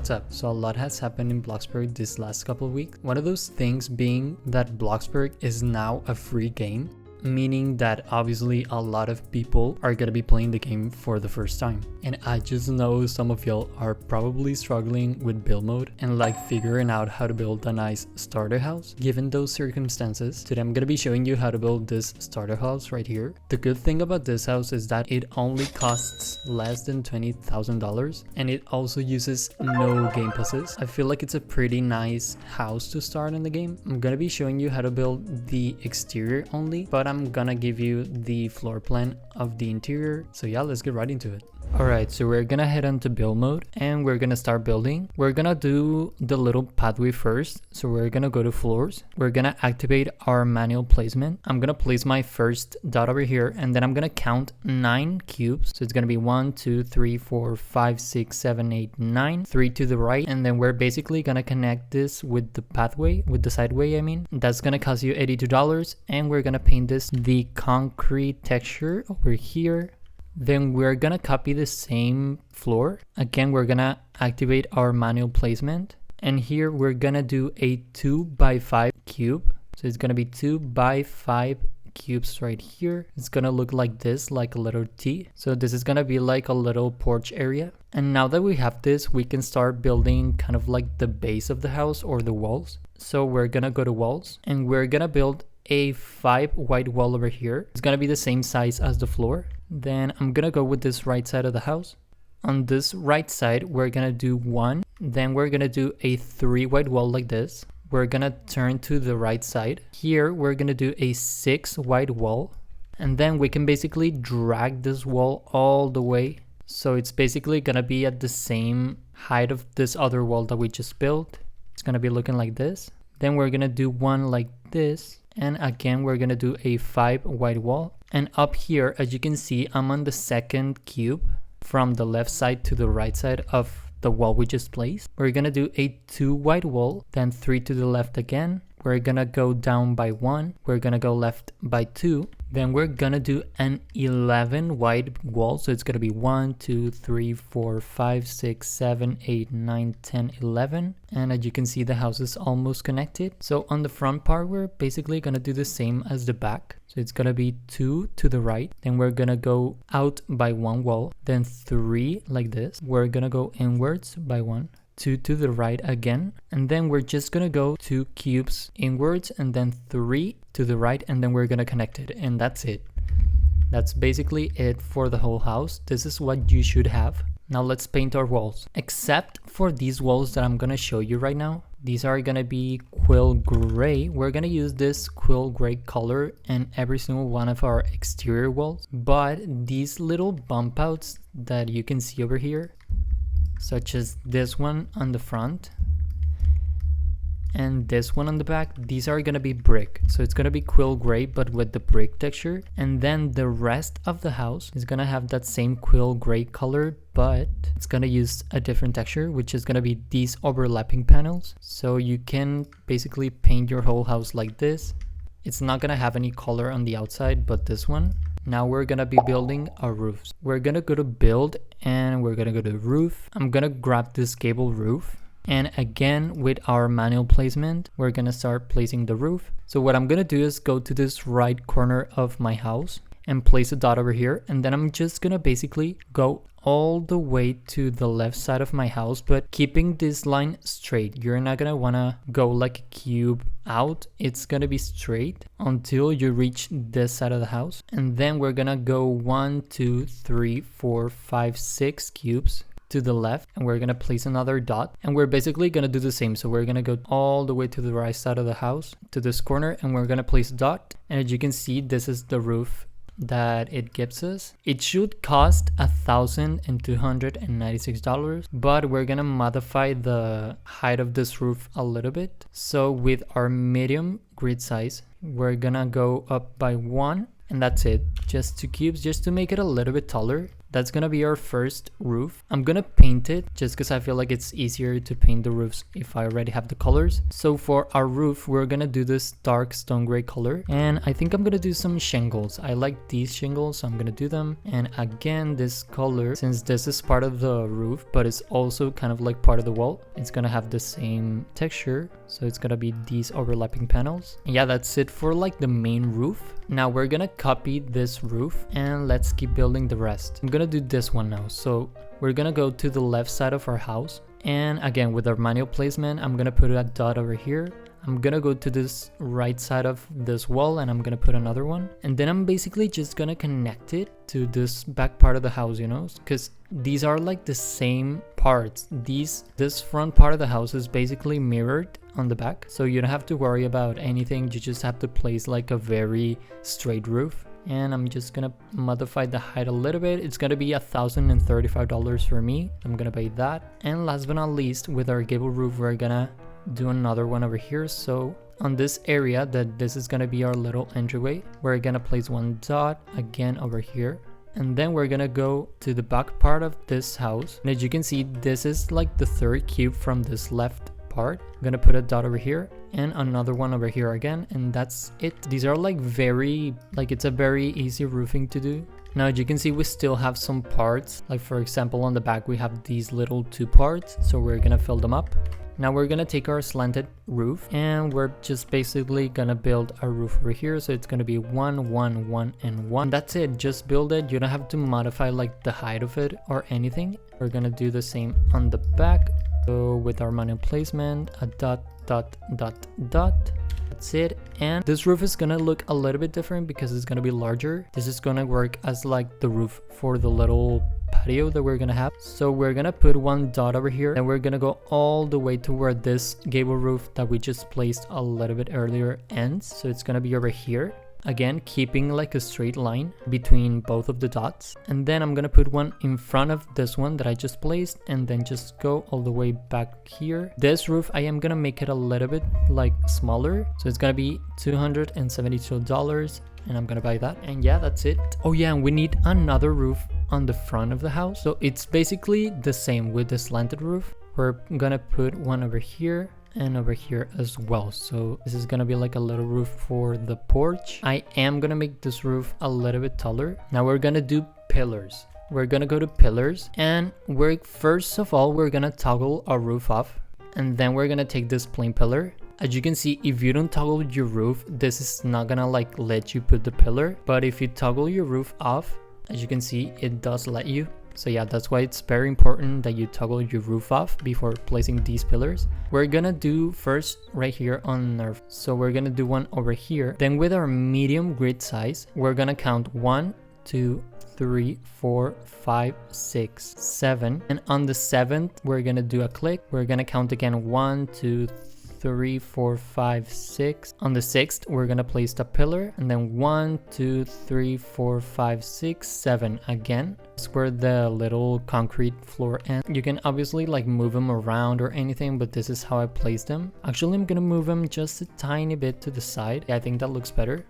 What's up? So a lot has happened in Bloxburg this last couple of weeks. One of those things being that Bloxburg is now a free game, meaning that obviously a lot of people are gonna be playing the game for the first time. And I just know some of y'all are probably struggling with build mode and like figuring out how to build a nice starter house. Given those circumstances, today I'm gonna be showing you how to build this starter house right here. The good thing about this house is that it only costs less than $20,000 and it also uses no game passes. I feel like it's a pretty nice house to start in the game. I'm gonna be showing you how to build the exterior only, but I'm gonna give you the floor plan of the interior. So yeah, let's get right into it. Alright, so we're gonna head into build mode and we're gonna start building. We're gonna do the little pathway first. So we're gonna go to floors. We're gonna activate our manual placement. I'm gonna place my first dot over here and then I'm gonna count 9 cubes. So it's gonna be 1, 2, 3, 4, 5, 6, 7, 8, 9. 3 to the right, and then we're basically gonna connect this with the pathway, with the sideway I mean. That's gonna cost you $82 and we're gonna paint this the concrete texture over here. Then we're gonna copy the same floor. Again, we're gonna activate our manual placement. And here we're gonna do a 2x5 cube. So it's gonna be 2x5 cubes right here. It's gonna look like this, like a little T. So this is gonna be like a little porch area. And now that we have this, we can start building kind of like the base of the house or the walls. So we're gonna go to walls and we're gonna build a 5 white wall over here. It's gonna be the same size as the floor. Then I'm gonna go with this right side of the house. On this right side, we're gonna do 1. Then we're gonna do a 3 white wall like this. We're gonna turn to the right side. Here, we're gonna do a 6 white wall. And then we can basically drag this wall all the way. So it's basically gonna be at the same height of this other wall that we just built. It's gonna be looking like this. Then we're gonna do one like this. And again, we're gonna do a 5 white wall. And up here, as you can see, I'm on the second cube from the left side to the right side of the wall we just placed. We're gonna do a 2 white wall, then 3 to the left again. We're gonna go down by 1. We're gonna go left by 2. Then we're gonna do an 11 white wall. So it's gonna be 1, 2, 3, 4, 5, 6, 7, 8, 9, 10, 11. And as you can see, the house is almost connected. So on the front part, we're basically gonna do the same as the back. So it's gonna be 2 to the right. Then we're gonna go out by 1 wall. Then 3 like this. We're gonna go inwards by 1. 2 to the right again, and then we're just gonna go 2 cubes inwards and then 3 to the right, and then we're gonna connect it, and that's it. That's basically it for the whole house. This is what you should have. Now let's paint our walls. Except for these walls that I'm gonna show you right now. These are gonna be quill gray. We're gonna use this quill gray color in every single one of our exterior walls, but these little bump outs that you can see over here, such as this one on the front and this one on the back, these are gonna be brick. So it's gonna be quill gray but with the brick texture, and then the rest of the house is gonna have that same quill gray color, but it's gonna use a different texture, which is gonna be these overlapping panels. So you can basically paint your whole house like this. It's not gonna have any color on the outside, but this one. Now we're gonna be building our roofs. We're gonna go to build and we're gonna go to roof. I'm gonna grab this gable roof, and again with our manual placement, we're gonna start placing the roof. So what I'm gonna do is go to this right corner of my house and place a dot over here, and then I'm just gonna basically go all the way to the left side of my house, but keeping this line straight. You're not gonna wanna go like a cube out. It's gonna be straight until you reach this side of the house, and then we're gonna go 1, 2, 3, 4, 5, 6 cubes to the left, and we're gonna place another dot, and we're basically gonna do the same. So we're gonna go all the way to the right side of the house to this corner, and we're gonna place a dot, and as you can see, this is the roof that it gives us. It should cost $1,296, but we're gonna modify the height of this roof a little bit. So with our medium grid size, we're gonna go up by 1, and that's it. Just 2 cubes, just to make it a little bit taller. That's gonna be our first roof. I'm gonna paint it just because I feel like it's easier to paint the roofs if I already have the colors. So for our roof, we're gonna do this dark stone gray color, and I think I'm gonna do some shingles. I like these shingles, so I'm gonna do them. And again, this color, since this is part of the roof but it's also kind of like part of the wall, it's gonna have the same texture, so it's gonna be these overlapping panels. And yeah, that's it for like the main roof. Now we're gonna copy this roof and let's keep building the rest. I'm gonna do this one now. So we're gonna go to the left side of our house, and again with our manual placement, I'm gonna put a dot over here. I'm gonna go to this right side of this wall and I'm gonna put another one, and then I'm basically just gonna connect it to this back part of the house, you know, because these are like the same parts. This front part of the house is basically mirrored on the back, so you don't have to worry about anything. You just have to place like a very straight roof. And I'm just gonna modify the height a little bit. It's gonna be $1,035 for me. I'm gonna pay that. And last but not least, with our gable roof, we're gonna do another one over here. So on this area, this is gonna be our little entryway, we're gonna place one dot again over here, and then we're gonna go to the back part of this house. And as you can see, this is like the third cube from this left part. I'm gonna put a dot over here and another one over here again, and that's it. These are like it's a very easy roofing to do. Now as you can see, we still have some parts, like for example on the back we have these little two parts, so we're gonna fill them up. Now we're gonna take our slanted roof and we're just basically gonna build a roof over here. So it's gonna be 1, 1, 1, and 1. That's it, just build it. You don't have to modify like the height of it or anything. We're gonna do the same on the back. So with our manual placement, a dot, dot, dot, dot. That's it. And this roof is gonna look a little bit different because it's gonna be larger. This is gonna work as like the roof for the little patio that we're gonna have. So we're gonna put one dot over here and we're gonna go all the way to where this gable roof that we just placed a little bit earlier ends. So it's gonna be over here. Again, keeping like a straight line between both of the dots. And then I'm gonna put one in front of this one that I just placed, and then just go all the way back here. This roof, I am gonna make it a little bit like smaller. So it's gonna be $272, and I'm gonna buy that. And yeah, that's it. Oh yeah, and we need another roof on the front of the house. So it's basically the same with the slanted roof. We're gonna put one over here and over here as well. So this is gonna be like a little roof for the porch. I am gonna make this roof a little bit taller. Now we're gonna do pillars. We're gonna go to pillars, and first of all we're gonna toggle our roof off, and then we're gonna take this plain pillar. As you can see, if you don't toggle your roof, this is not gonna like let you put the pillar, but if you toggle your roof off, as you can see, it does let you. So yeah, that's why it's very important that you toggle your roof off before placing these pillars. We're gonna do first right here on our, so we're gonna do one over here. Then with our medium grid size, we're gonna count 1, 2, 3, 4, 5, 6, 7. And on the 7th, we're gonna do a click. We're gonna count again 1, 2, 3, 4, 5, 6. On the 6th, we're gonna place the pillar, and then 1, 2, 3, 4, 5, 6, 7 again. That's where the little concrete floor ends. You can obviously like move them around or anything, but this is how I place them. Actually, I'm gonna move them just a tiny bit to the side. Yeah, I think that looks better.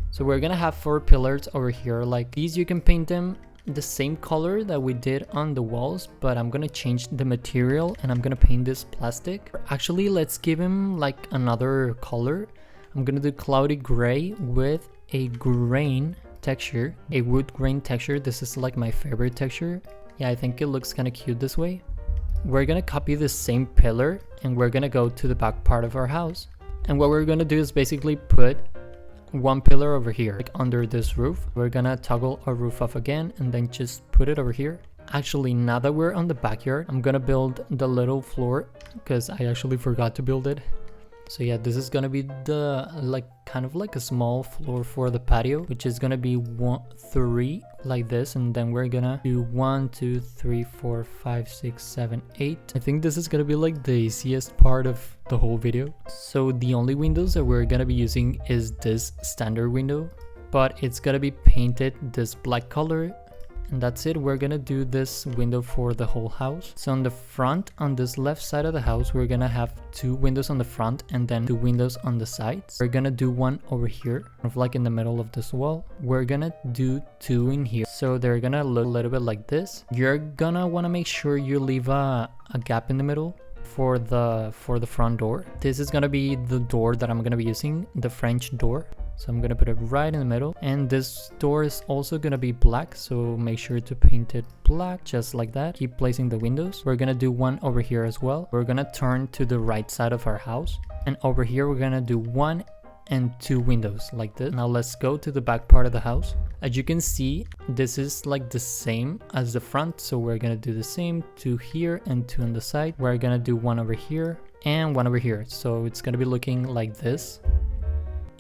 So we're gonna have 4 pillars over here. Like these, you can paint them the same color that we did on the walls, but I'm gonna change the material and I'm gonna paint this plastic. Actually, let's give him like another color. I'm gonna do cloudy gray with a grain texture, a wood grain texture. This is like my favorite texture. Yeah, I think it looks kind of cute this way. We're gonna copy the same pillar and we're gonna go to the back part of our house. And what we're gonna do is basically put one pillar over here, like under this roof. We're gonna toggle our roof off again and then just put it over here. Actually, now that we're on the backyard, I'm gonna build the little floor because I actually forgot to build it. So yeah, this is gonna be the like kind of like a small floor for the patio, which is gonna be 3 like this, and then we're gonna do 1, 2, 3, 4, 5, 6, 7, 8. I think this is gonna be like the easiest part of the whole video. So the only windows that we're gonna be using is this standard window, but it's gonna be painted this black color, And that's it. We're gonna do this window for the whole house. So on the front, on this left side of the house, we're gonna have 2 windows on the front and then 2 windows on the sides. We're gonna do one over here, kind of like in the middle of this wall. We're gonna do 2 in here, so they're gonna look a little bit like this. You're gonna want to make sure you leave a gap in the middle for the front door. This is gonna be the door that I'm gonna be using, the French door. So I'm gonna put it right in the middle, and this door is also gonna be black, so make sure to paint it black, just like that. Keep placing the windows. We're gonna do one over here as well. We're gonna turn to the right side of our house, and over here we're gonna do 1 and 2 windows like this. Now let's go to the back part of the house. As you can see, this is like the same as the front, so we're gonna do the same, 2 here and 2 on the side. We're gonna do 1 over here and 1 over here, so it's gonna be looking like this.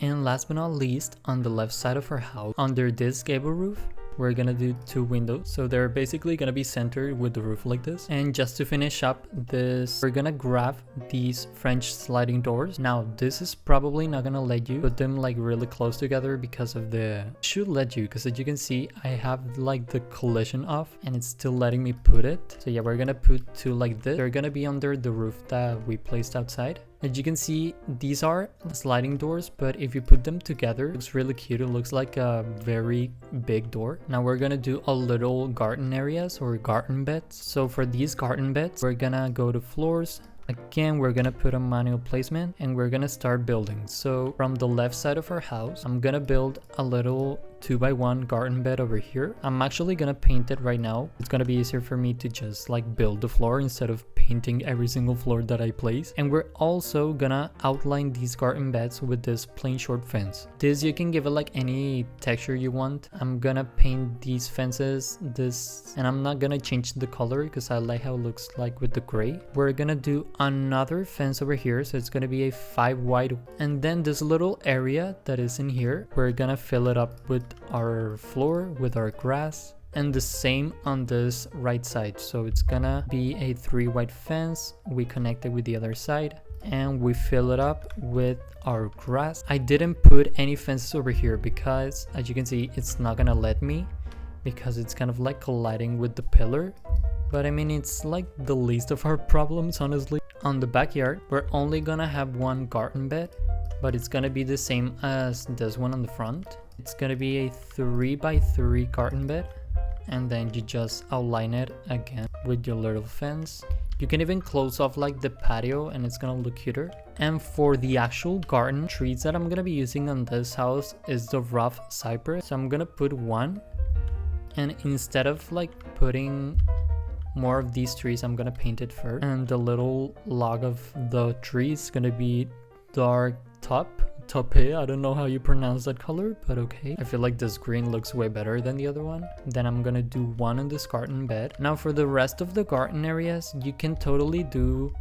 And last but not least, on the left side of our house, under this gable roof, we're gonna do 2 windows. So they're basically gonna be centered with the roof like this. And just to finish up this, we're gonna grab these French sliding doors. Now this is probably not gonna let you put them like really close together because of the, should let you, because as you can see, I have like the collision off and it's still letting me put it. So yeah, we're gonna put 2 like this. They're gonna be under the roof that we placed outside. As you can see, these are sliding doors, but if you put them together, it looks really cute. It looks like a very big door. Now we're gonna do a little garden areas or garden beds. So for these garden beds, we're gonna go to floors. Again, we're gonna put a manual placement and we're gonna start building. So from the left side of our house, I'm gonna build a little 2x1 garden bed over here. I'm actually gonna paint it right now. It's gonna be easier for me to just like build the floor instead of painting every single floor that I place. And we're also gonna outline these garden beds with this plain short fence. This, you can give it like any texture you want. I'm gonna paint these fences this, and I'm not gonna change the color because I like how it looks like with the gray. We're gonna do another fence over here, so it's gonna be a 5 wide, and then this little area that is in here, we're gonna fill it up with our floor, with our grass, and the same on this right side. So it's gonna be a 3 wide fence. We connect it with the other side and we fill it up with our grass. I didn't put any fences over here because as you can see, it's not gonna let me because it's kind of like colliding with the pillar. But I mean, it's like the least of our problems, honestly. On the backyard, we're only gonna have 1 garden bed, but it's gonna be the same as this one on the front. It's gonna be a 3x3 garden bed, and then you just outline it again with your little fence. You can even close off like the patio and it's gonna look cuter. And for the actual garden trees that I'm gonna be using on this house is the rough cypress. So I'm gonna put 1, and instead of like putting more of these trees, I'm gonna paint it first. And the little log of the tree is gonna be dark taupe. I don't know how you pronounce that color, but okay. I feel like this green looks way better than the other one. Then I'm gonna do 1 on this garden bed. Now for the rest of the garden areas, you can totally do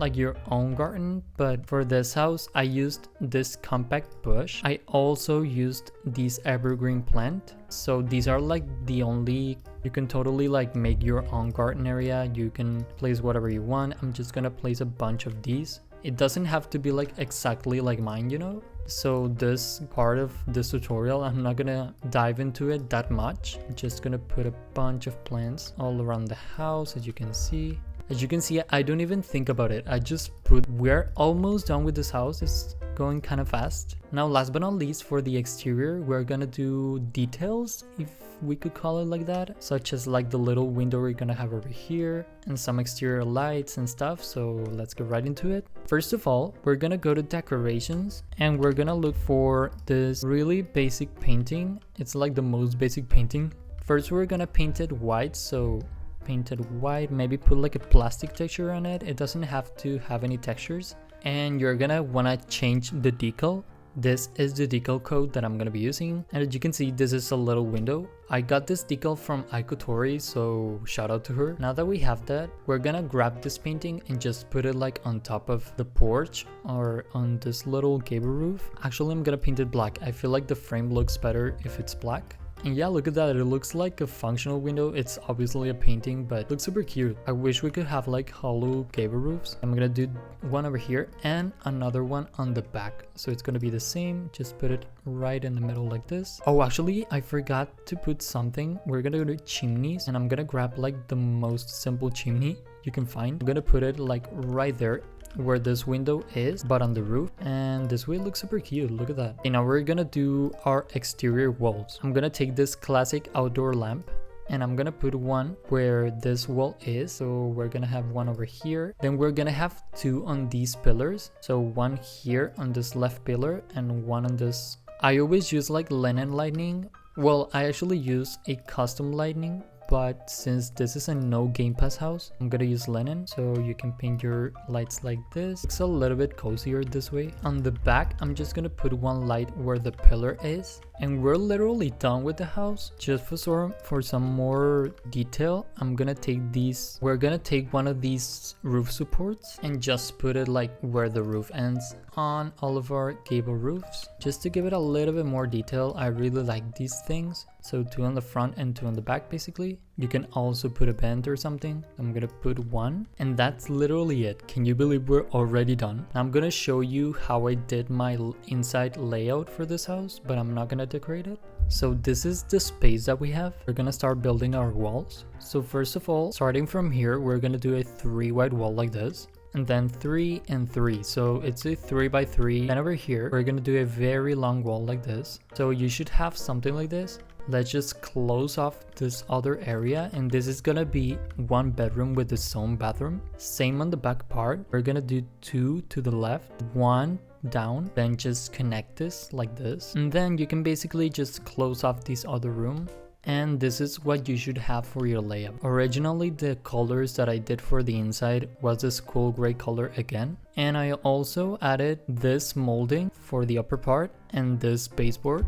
like your own garden, but for this house I used this compact bush. I also used these evergreen plant. So these are like the only, you can totally like make your own garden area. You can place whatever you want. I'm just gonna place a bunch of these. It doesn't have to be like exactly like mine, you know? So this part of this tutorial, I'm not gonna dive into it that much. I'm just gonna put a bunch of plants all around the house, as you can see. As you can see, I don't even think about it. I just put, we're almost done with this house. It's going kind of fast. Now, last but not least, for the exterior, we're gonna do details, if we could call it like that, such as like the little window we're gonna have over here and some exterior lights and stuff. So let's get right into it. First of all, we're gonna go to decorations and we're gonna look for this really basic painting. It's like the most basic painting. First, we're gonna paint it white. So paint it white, maybe put like a plastic texture on it. It doesn't have to have any textures. And you're gonna wanna change the decal. This is the decal code that I'm gonna be using. And as you can see, this is a little window. I got this decal from Ikotori, so shout out to her. Now that we have that, we're gonna grab this painting and just put it like on top of the porch or on this little gable roof. Actually, I'm gonna paint it black. I feel like the frame looks better if it's black. And yeah, look at that, it looks like a functional window. It's obviously a painting, but it looks super cute. I wish we could have like hollow gable roofs. I'm gonna do one over here and another one on the back. So it's gonna be the same, just put it right in the middle like this. Oh, actually, I forgot to put something. We're gonna go to chimneys, and I'm gonna grab like the most simple chimney you can find. I'm gonna put it like right there where this window is, but on the roof, and this way it looks super cute. Look at that. And now we're gonna do our exterior walls. I'm gonna take this classic outdoor lamp and I'm gonna put one where this wall is. So we're gonna have one over here, then we're gonna have two on these pillars, so one here on this left pillar and one on this. I always use like linen lighting. Well, I actually use a custom lighting, but since this is a no Game Pass house, I'm gonna use linen, so you can paint your lights like this. It's a little bit cozier this way. On the back, I'm just gonna put one light where the pillar is, and we're literally done with the house. Just for some more detail, I'm gonna take these. We're gonna take one of these roof supports and just put it like where the roof ends on all of our gable roofs, just to give it a little bit more detail. I really like these things. So two on the front and two on the back basically. You can also put a band or something. I'm gonna put one, and that's literally it. Can you believe we're already done? I'm gonna show you how I did my inside layout for this house, but I'm not gonna decorate it. So this is the space that we have. We're gonna start building our walls. So first of all, starting from here, we're gonna do a 3 wide wall like this, and then 3 and 3, so it's a 3 by 3. And over here we're gonna do a very long wall like this, so you should have something like this. Let's just close off this other area, and this is gonna be one bedroom with its own bathroom. Same on the back part. We're gonna do 2 to the left, 1 down, then just connect this like this, and then you can basically just close off this other room. And this is what you should have for your layout. Originally, the colors that I did for the inside was this cool gray color again, and I also added this molding for the upper part and this baseboard,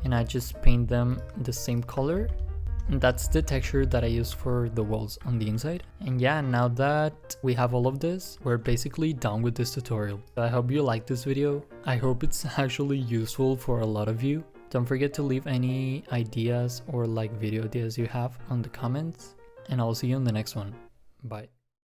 and I just paint them the same color. And that's the texture that I use for the walls on the inside. And yeah, now that we have all of this, we're basically done with this tutorial. I hope you liked this video. I hope it's actually useful for a lot of you. Don't forget to leave any ideas or like video ideas you have on the comments, and I'll see you in the next one. Bye.